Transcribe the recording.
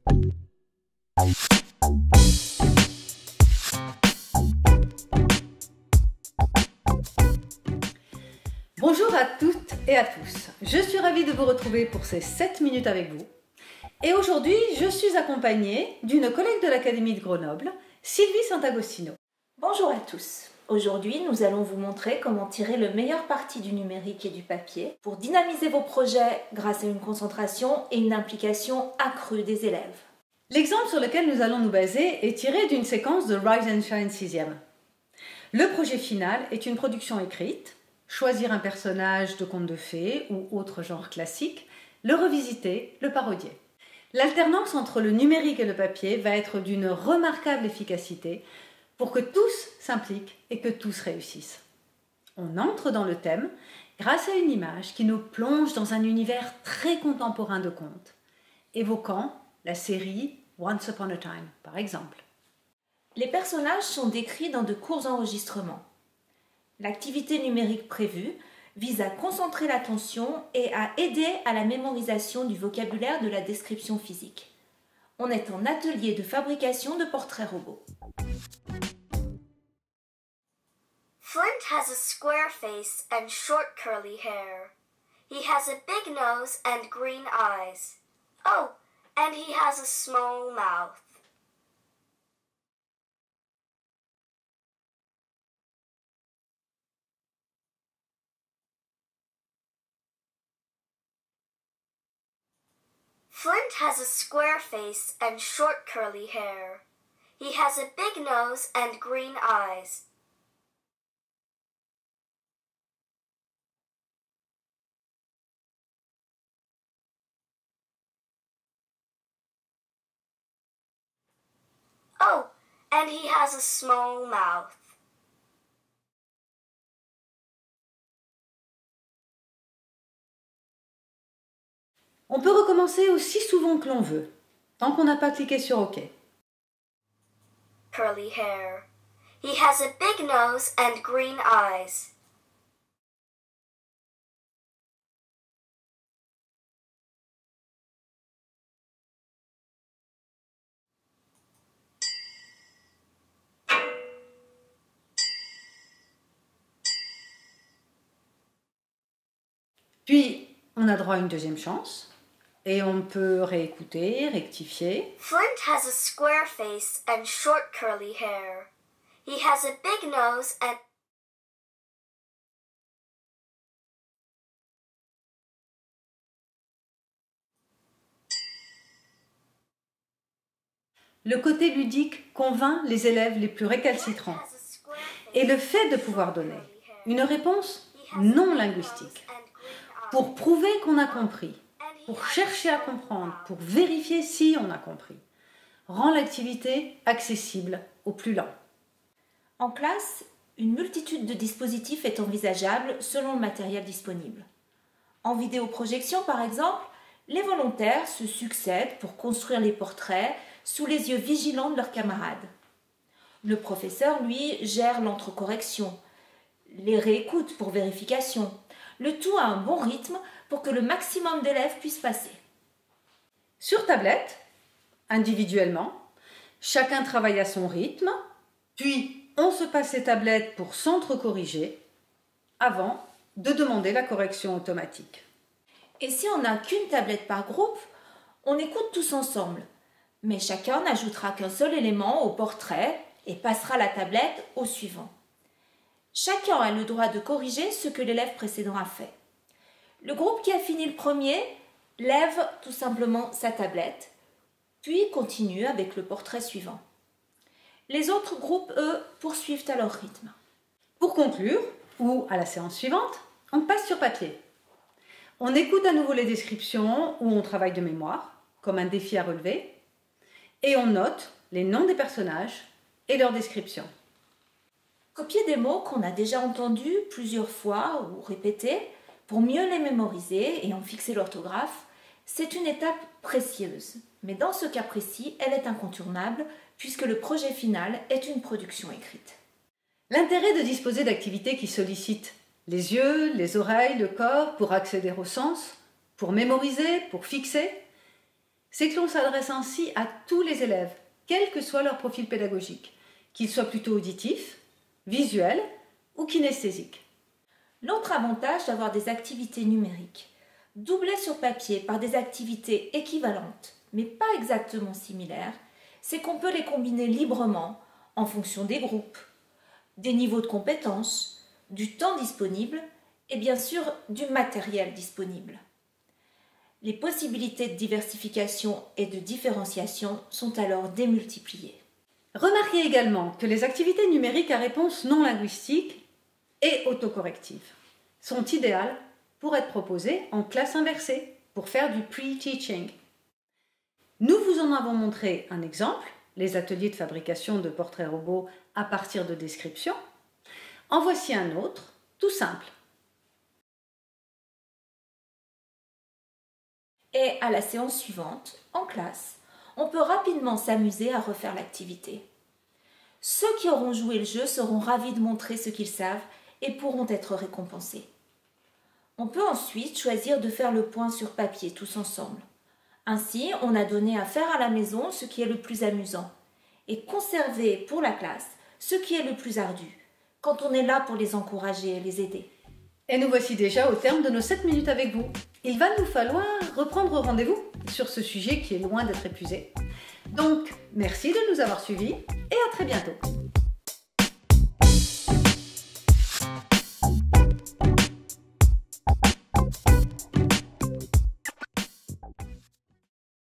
Bonjour à toutes et à tous, je suis ravie de vous retrouver pour ces 7 minutes avec vous. Et aujourd'hui, je suis accompagnée d'une collègue de l'Académie de Grenoble, Sylvie Sant'Agostino. Bonjour à tous. Aujourd'hui, nous allons vous montrer comment tirer le meilleur parti du numérique et du papier pour dynamiser vos projets grâce à une concentration et une implication accrue des élèves. L'exemple sur lequel nous allons nous baser est tiré d'une séquence de Rise and Shine 6e. Le projet final est une production écrite, choisir un personnage de conte de fées ou autre genre classique, le revisiter, le parodier. L'alternance entre le numérique et le papier va être d'une remarquable efficacité pour que tous s'impliquent et que tous réussissent. On entre dans le thème grâce à une image qui nous plonge dans un univers très contemporain de contes, évoquant la série Once Upon a Time, par exemple. Les personnages sont décrits dans de courts enregistrements. L'activité numérique prévue vise à concentrer l'attention et à aider à la mémorisation du vocabulaire de la description physique. On est en atelier de fabrication de portraits robots. Flint has a square face and short curly hair. He has a big nose and green eyes. Oh, and he has a small mouth. Flint has a square face and short curly hair. He has a big nose and green eyes. Oh, and he has a small mouth. On peut recommencer aussi souvent que l'on veut, tant qu'on n'a pas cliqué sur OK. Curly hair. He has a big nose and green eyes. Puis, on a droit à une deuxième chance. Et on peut réécouter, rectifier. Flint has a square face and short curly hair. He has a big nose and... Le côté ludique convainc les élèves les plus récalcitrants. Et le fait de pouvoir donner une réponse non linguistique pour prouver qu'on a compris, pour chercher à comprendre, pour vérifier si on a compris, rend l'activité accessible aux plus lents. En classe, une multitude de dispositifs est envisageable selon le matériel disponible. En vidéoprojection, par exemple, les volontaires se succèdent pour construire les portraits sous les yeux vigilants de leurs camarades. Le professeur, lui, gère l'entrecorrection, les réécoute pour vérification, le tout à un bon rythme pour que le maximum d'élèves puissent passer. Sur tablette, individuellement, chacun travaille à son rythme, puis on se passe les tablettes pour s'entrecorriger avant de demander la correction automatique. Et si on n'a qu'une tablette par groupe, on écoute tous ensemble, mais chacun n'ajoutera qu'un seul élément au portrait et passera la tablette au suivant. Chacun a le droit de corriger ce que l'élève précédent a fait. Le groupe qui a fini le premier lève tout simplement sa tablette, puis continue avec le portrait suivant. Les autres groupes, eux, poursuivent à leur rythme. Pour conclure, ou à la séance suivante, on passe sur papier. On écoute à nouveau les descriptions ou on travaille de mémoire, comme un défi à relever, et on note les noms des personnages et leurs descriptions. Copier des mots qu'on a déjà entendus plusieurs fois ou répétés pour mieux les mémoriser et en fixer l'orthographe, c'est une étape précieuse. Mais dans ce cas précis, elle est incontournable puisque le projet final est une production écrite. L'intérêt de disposer d'activités qui sollicitent les yeux, les oreilles, le corps pour accéder au sens, pour mémoriser, pour fixer, c'est que l'on s'adresse ainsi à tous les élèves, quel que soit leur profil pédagogique, qu'ils soient plutôt auditifs, visuels ou kinesthésiques. L'autre avantage d'avoir des activités numériques, doublées sur papier par des activités équivalentes, mais pas exactement similaires, c'est qu'on peut les combiner librement en fonction des groupes, des niveaux de compétences, du temps disponible et bien sûr du matériel disponible. Les possibilités de diversification et de différenciation sont alors démultipliées. Remarquez également que les activités numériques à réponse non linguistique et autocorrective sont idéales pour être proposées en classe inversée, pour faire du pre-teaching. Nous vous en avons montré un exemple, les ateliers de fabrication de portraits robots à partir de descriptions. En voici un autre, tout simple. Et à la séance suivante, en classe, on peut rapidement s'amuser à refaire l'activité. Ceux qui auront joué le jeu seront ravis de montrer ce qu'ils savent et pourront être récompensés. On peut ensuite choisir de faire le point sur papier tous ensemble. Ainsi, on a donné à faire à la maison ce qui est le plus amusant et conserver pour la classe ce qui est le plus ardu, quand on est là pour les encourager et les aider. Et nous voici déjà au terme de nos 7 minutes avec vous. Il va nous falloir reprendre rendez-vous sur ce sujet qui est loin d'être épuisé. Donc, merci de nous avoir suivis et à très bientôt.